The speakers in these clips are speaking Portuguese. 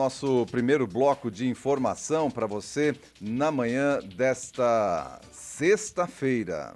Nosso primeiro bloco de informação para você na manhã desta sexta-feira.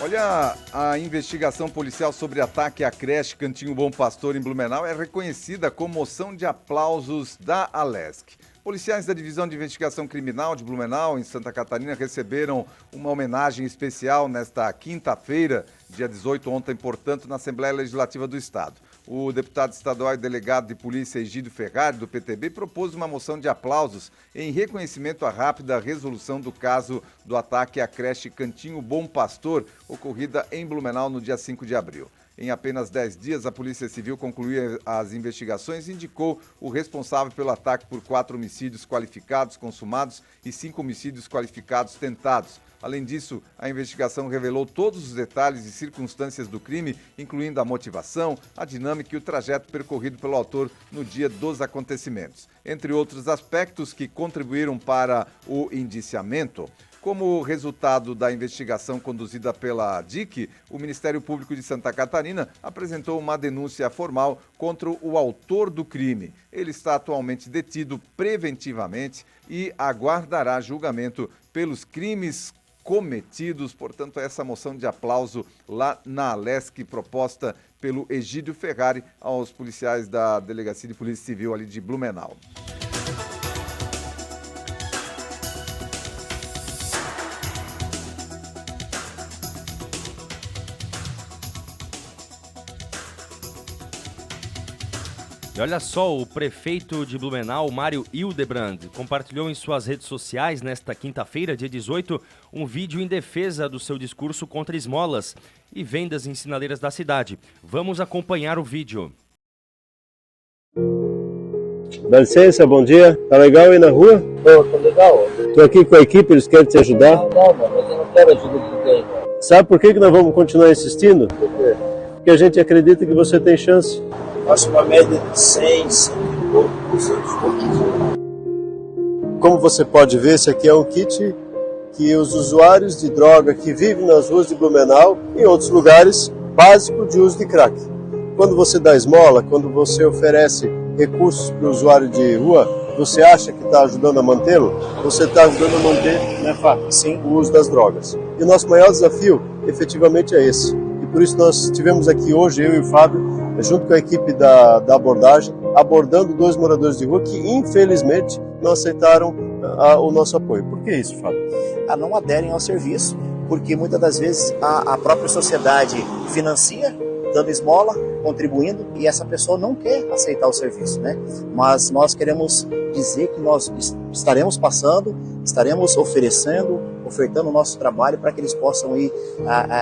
Olha, a investigação policial sobre ataque à creche Cantinho Bom Pastor em Blumenau é reconhecida com moção de aplausos da Alesc. Policiais da Divisão de Investigação Criminal de Blumenau, em Santa Catarina, receberam uma homenagem especial nesta quinta-feira, dia 18, ontem, portanto, na Assembleia Legislativa do Estado. O deputado estadual e delegado de polícia Egídio Ferrari, do PTB, propôs uma moção de aplausos em reconhecimento à rápida resolução do caso do ataque à creche Cantinho Bom Pastor, ocorrida em Blumenau no dia 5 de abril. Em apenas 10 dias, a Polícia Civil concluiu as investigações e indicou o responsável pelo ataque por 4 homicídios qualificados consumados e 5 homicídios qualificados tentados. Além disso, a investigação revelou todos os detalhes e circunstâncias do crime, incluindo a motivação, a dinâmica e o trajeto percorrido pelo autor no dia dos acontecimentos, entre outros aspectos que contribuíram para o indiciamento. Como resultado da investigação conduzida pela DIC, o Ministério Público de Santa Catarina apresentou uma denúncia formal contra o autor do crime. Ele está atualmente detido preventivamente e aguardará julgamento pelos crimes cometidos. Portanto, essa moção de aplauso lá na Alesc, proposta pelo Egídio Ferrari aos policiais da Delegacia de Polícia Civil ali de Blumenau. E olha só, o prefeito de Blumenau, Mário Hildebrand, compartilhou em suas redes sociais nesta quinta-feira, dia 18, um vídeo em defesa do seu discurso contra esmolas e vendas em sinaleiras da cidade. Vamos acompanhar o vídeo. Dá licença, bom dia. Tá legal aí na rua? Tô legal. Tô aqui com a equipe, eles querem te ajudar. Não, mas eu não quero ajuda de ninguém. Sabe por que nós vamos continuar insistindo? Por quê? Porque a gente acredita que você tem chance. Faço uma média de 100, 100 e pouco, 200 e pouco. Como você pode ver, esse aqui é um kit que os usuários de droga que vivem nas ruas de Blumenau e em outros lugares, básico de uso de crack. Quando você dá esmola, quando você oferece recursos para o usuário de rua, você acha que está ajudando a mantê-lo? Você está ajudando a manter, né, Fábio? Sim, o uso das drogas. E o nosso maior desafio, efetivamente, é esse. E por isso nós estivemos aqui hoje, eu e o Fábio, junto com a equipe da abordagem, abordando 2 moradores de rua que, infelizmente, não aceitaram o nosso apoio. Por que isso, Fábio? Não aderem ao serviço, porque muitas das vezes a própria sociedade financia, dando esmola, contribuindo, e essa pessoa não quer aceitar o serviço, né? Mas nós queremos dizer que nós estaremos passando, estaremos ofertando o nosso trabalho para que eles possam ir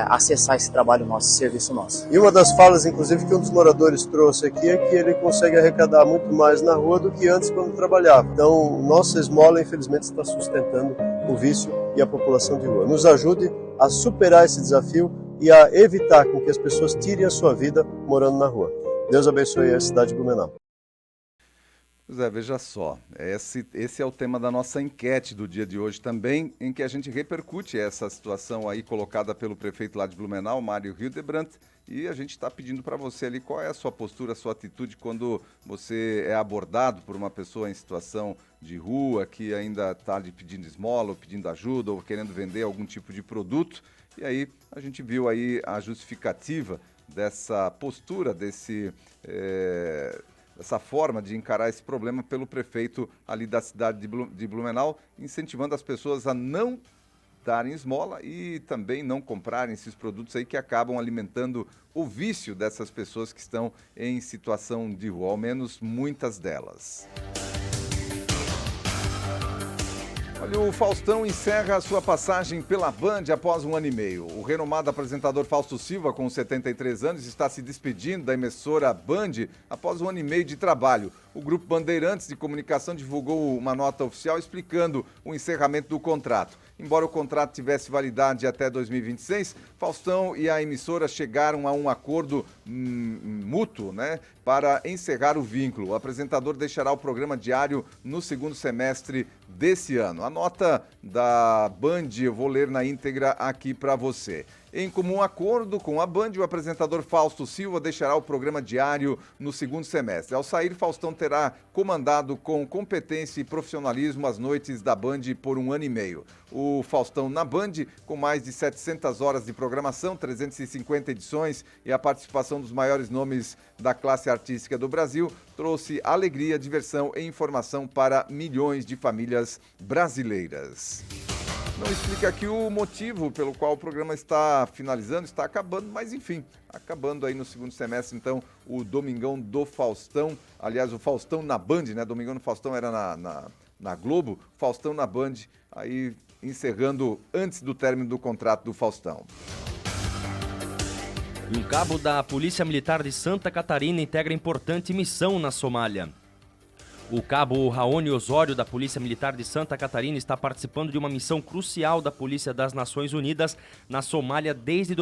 acessar esse trabalho nosso, esse serviço nosso. E uma das falas, inclusive, que um dos moradores trouxe aqui é que ele consegue arrecadar muito mais na rua do que antes quando trabalhava. Então, nossa esmola, infelizmente, está sustentando o vício e a população de rua. Nos ajude a superar esse desafio e a evitar com que as pessoas tirem a sua vida morando na rua. Deus abençoe a cidade de Blumenau. Pois é, veja só, esse é o tema da nossa enquete do dia de hoje também, em que a gente repercute essa situação aí colocada pelo prefeito lá de Blumenau, Mário Hildebrand, e a gente está pedindo para você ali qual é a sua postura, a sua atitude quando você é abordado por uma pessoa em situação de rua, que ainda está lhe pedindo esmola, ou pedindo ajuda, ou querendo vender algum tipo de produto. E aí a gente viu aí a justificativa dessa postura, essa forma de encarar esse problema pelo prefeito ali da cidade de Blumenau, incentivando as pessoas a não darem esmola e também não comprarem esses produtos aí que acabam alimentando o vício dessas pessoas que estão em situação de rua, ao menos muitas delas. Olha, o Faustão encerra a sua passagem pela Band após 1 ano e meio. O renomado apresentador Fausto Silva, com 73 anos, está se despedindo da emissora Band após 1 ano e meio de trabalho. O Grupo Bandeirantes de Comunicação divulgou uma nota oficial explicando o encerramento do contrato. Embora o contrato tivesse validade até 2026, Faustão e a emissora chegaram a um acordo mútuo, né, para encerrar o vínculo. O apresentador deixará o programa diário no segundo semestre desse ano. A nota da Band eu vou ler na íntegra aqui para você. Em comum acordo com a Band, o apresentador Fausto Silva deixará o programa diário no segundo semestre. Ao sair, Faustão terá comandado com competência e profissionalismo as noites da Band por 1 ano e meio. O Faustão na Band, com mais de 700 horas de programação, 350 edições e a participação dos maiores nomes da classe artística do Brasil, trouxe alegria, diversão e informação para milhões de famílias brasileiras. Não explica aqui o motivo pelo qual o programa está finalizando, está acabando, mas enfim, acabando aí no segundo semestre, então, o Domingão do Faustão, aliás, o Faustão na Band, né? Domingão do Faustão era na Globo, Faustão na Band, aí encerrando antes do término do contrato do Faustão. Um cabo da Polícia Militar de Santa Catarina integra importante missão na Somália. O cabo Raoni Osório, da Polícia Militar de Santa Catarina, está participando de uma missão crucial da Polícia das Nações Unidas na Somália desde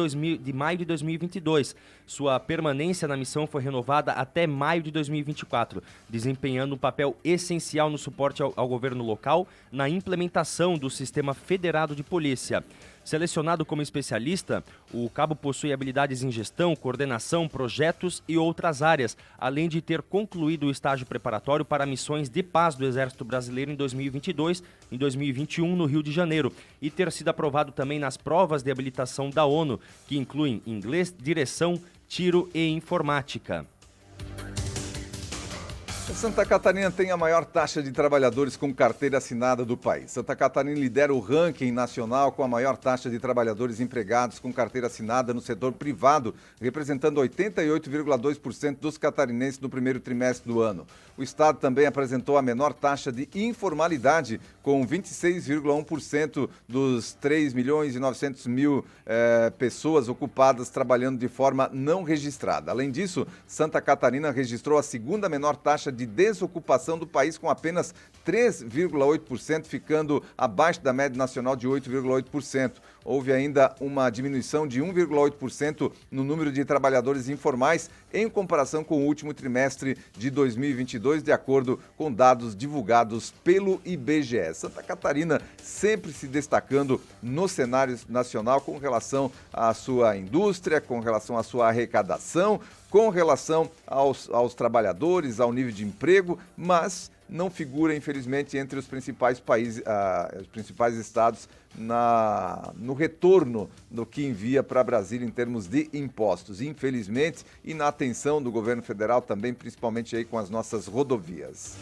maio de 2022. Sua permanência na missão foi renovada até maio de 2024, desempenhando um papel essencial no suporte ao governo local na implementação do Sistema Federado de Polícia. Selecionado como especialista, o cabo possui habilidades em gestão, coordenação, projetos e outras áreas, além de ter concluído o estágio preparatório para missões de paz do Exército Brasileiro em 2022 e 2021 no Rio de Janeiro, e ter sido aprovado também nas provas de habilitação da ONU, que incluem inglês, direção, tiro e informática. Santa Catarina tem a maior taxa de trabalhadores com carteira assinada do país. Santa Catarina lidera o ranking nacional com a maior taxa de trabalhadores empregados com carteira assinada no setor privado, representando 88,2% dos catarinenses no primeiro trimestre do ano. O estado também apresentou a menor taxa de informalidade, com 26,1% dos 3.900.000 pessoas ocupadas trabalhando de forma não registrada. Além disso, Santa Catarina registrou a segunda menor taxa de desocupação do país, com apenas 3,8%, ficando abaixo da média nacional de 8,8%. Houve ainda uma diminuição de 1,8% no número de trabalhadores informais em comparação com o último trimestre de 2022, de acordo com dados divulgados pelo IBGE. Santa Catarina sempre se destacando no cenário nacional com relação à sua indústria, com relação à sua arrecadação, com relação aos trabalhadores, ao nível de emprego, mas não figura, infelizmente, entre os principais países, os principais estados no retorno do que envia para Brasília em termos de impostos, infelizmente, e na atenção do governo federal também, principalmente aí com as nossas rodovias.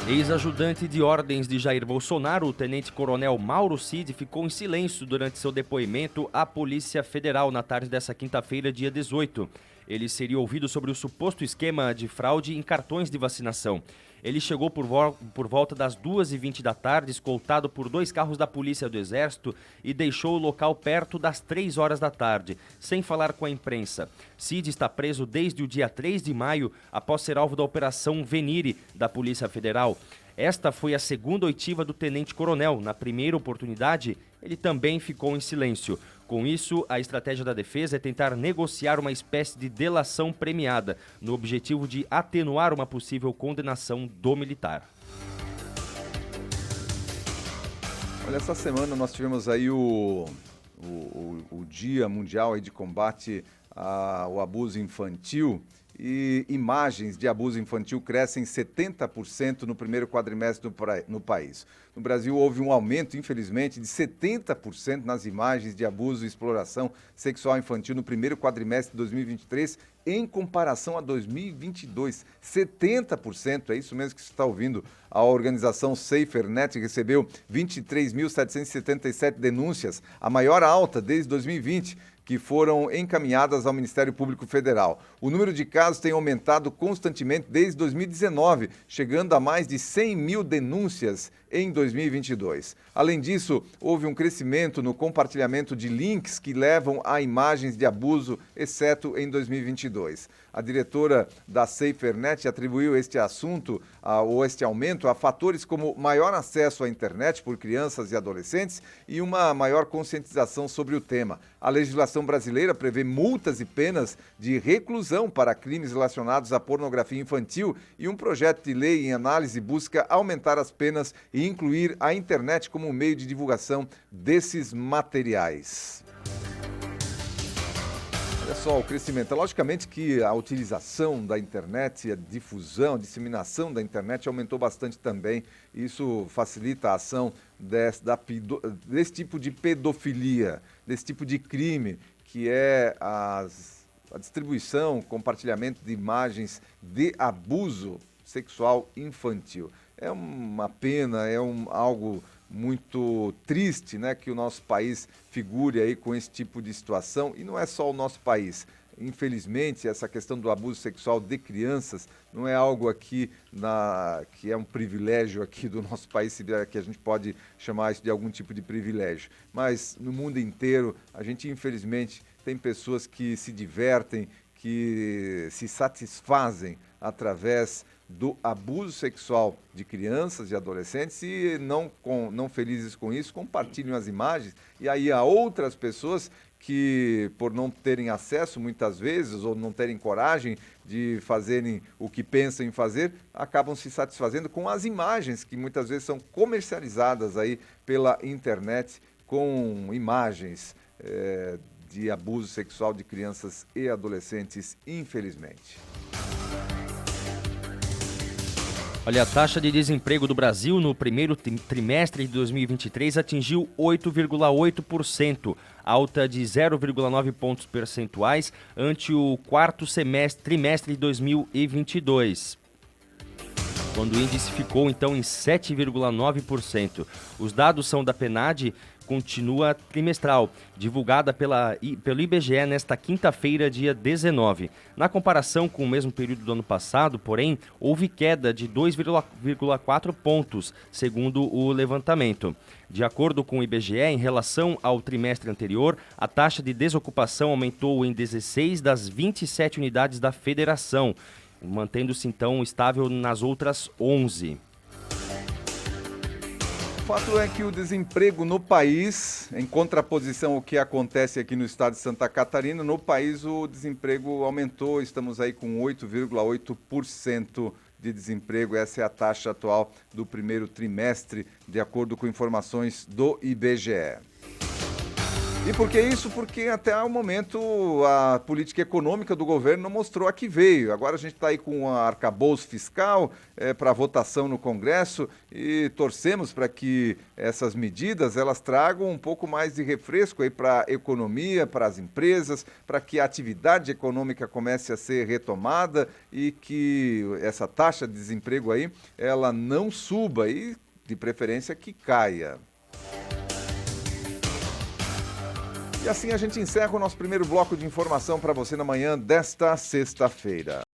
Ex-ajudante de ordens de Jair Bolsonaro, o tenente-coronel Mauro Cid, ficou em silêncio durante seu depoimento à Polícia Federal na tarde dessa quinta-feira, dia 18. Ele seria ouvido sobre o suposto esquema de fraude em cartões de vacinação. Ele chegou por volta das 2h20 da tarde, escoltado por 2 carros da Polícia do Exército, e deixou o local perto das 3 horas da tarde, sem falar com a imprensa. Cid está preso desde o dia 3 de maio, após ser alvo da Operação Venire da Polícia Federal. Esta foi a segunda oitiva do tenente-coronel. Na primeira oportunidade, ele também ficou em silêncio. Com isso, a estratégia da defesa é tentar negociar uma espécie de delação premiada, no objetivo de atenuar uma possível condenação do militar. Olha, essa semana nós tivemos aí o Dia Mundial aí de Combate ao Abuso Infantil, e imagens de abuso infantil crescem 70% no primeiro quadrimestre no país. No Brasil, houve um aumento, infelizmente, de 70% nas imagens de abuso e exploração sexual infantil no primeiro quadrimestre de 2023, em comparação a 2022. 70%, é isso mesmo que você está ouvindo. A organização SaferNet recebeu 23.777 denúncias, a maior alta desde 2020, que foram encaminhadas ao Ministério Público Federal. O número de casos tem aumentado constantemente desde 2019, chegando a mais de 100 mil denúncias em 2022. Além disso, houve um crescimento no compartilhamento de links que levam a imagens de abuso, exceto em 2022. A diretora da SaferNet atribuiu este assunto, ou este aumento, a fatores como maior acesso à internet por crianças e adolescentes e uma maior conscientização sobre o tema. A legislação brasileira prevê multas e penas de reclusão para crimes relacionados à pornografia infantil, e um projeto de lei em análise busca aumentar as penas e e incluir a internet como meio de divulgação desses materiais. Olha só o crescimento. Logicamente que a utilização da internet, a difusão, a disseminação da internet aumentou bastante também. Isso facilita a ação desse tipo de pedofilia, desse tipo de crime, que é a distribuição, compartilhamento de imagens de abuso sexual infantil. É uma pena, algo muito triste, né, que o nosso país figure aí com esse tipo de situação, e não é só o nosso país. Infelizmente, essa questão do abuso sexual de crianças não é algo aqui que é um privilégio aqui do nosso país, se que a gente pode chamar isso de algum tipo de privilégio. Mas no mundo inteiro, a gente infelizmente tem pessoas que se divertem, que se satisfazem através do abuso sexual de crianças e adolescentes e não felizes com isso, compartilham as imagens, e aí há outras pessoas que, por não terem acesso muitas vezes ou não terem coragem de fazerem o que pensam em fazer, acabam se satisfazendo com as imagens que muitas vezes são comercializadas aí pela internet, com imagens de abuso sexual de crianças e adolescentes, infelizmente. Olha, a taxa de desemprego do Brasil no primeiro trimestre de 2023 atingiu 8,8%, alta de 0,9 pontos percentuais ante o quarto trimestre de 2022, quando o índice ficou então em 7,9%. Os dados são da PNAD, continua trimestral, divulgada pelo IBGE nesta quinta-feira, dia 19. Na comparação com o mesmo período do ano passado, porém, houve queda de 2,4 pontos, segundo o levantamento. De acordo com o IBGE, em relação ao trimestre anterior, a taxa de desocupação aumentou em 16 das 27 unidades da federação, mantendo-se então estável nas outras 11. O fato é que o desemprego no país, em contraposição ao que acontece aqui no estado de Santa Catarina, no país o desemprego aumentou, estamos aí com 8,8% de desemprego, essa é a taxa atual do primeiro trimestre, de acordo com informações do IBGE. E por que isso? Porque até o momento a política econômica do governo não mostrou a que veio. Agora a gente está aí com o arcabouço fiscal para votação no Congresso e torcemos para que essas medidas elas tragam um pouco mais de refresco aí para a economia, para as empresas, para que a atividade econômica comece a ser retomada e que essa taxa de desemprego aí ela não suba e de preferência que caia. E assim a gente encerra o nosso primeiro bloco de informação para você na manhã desta sexta-feira.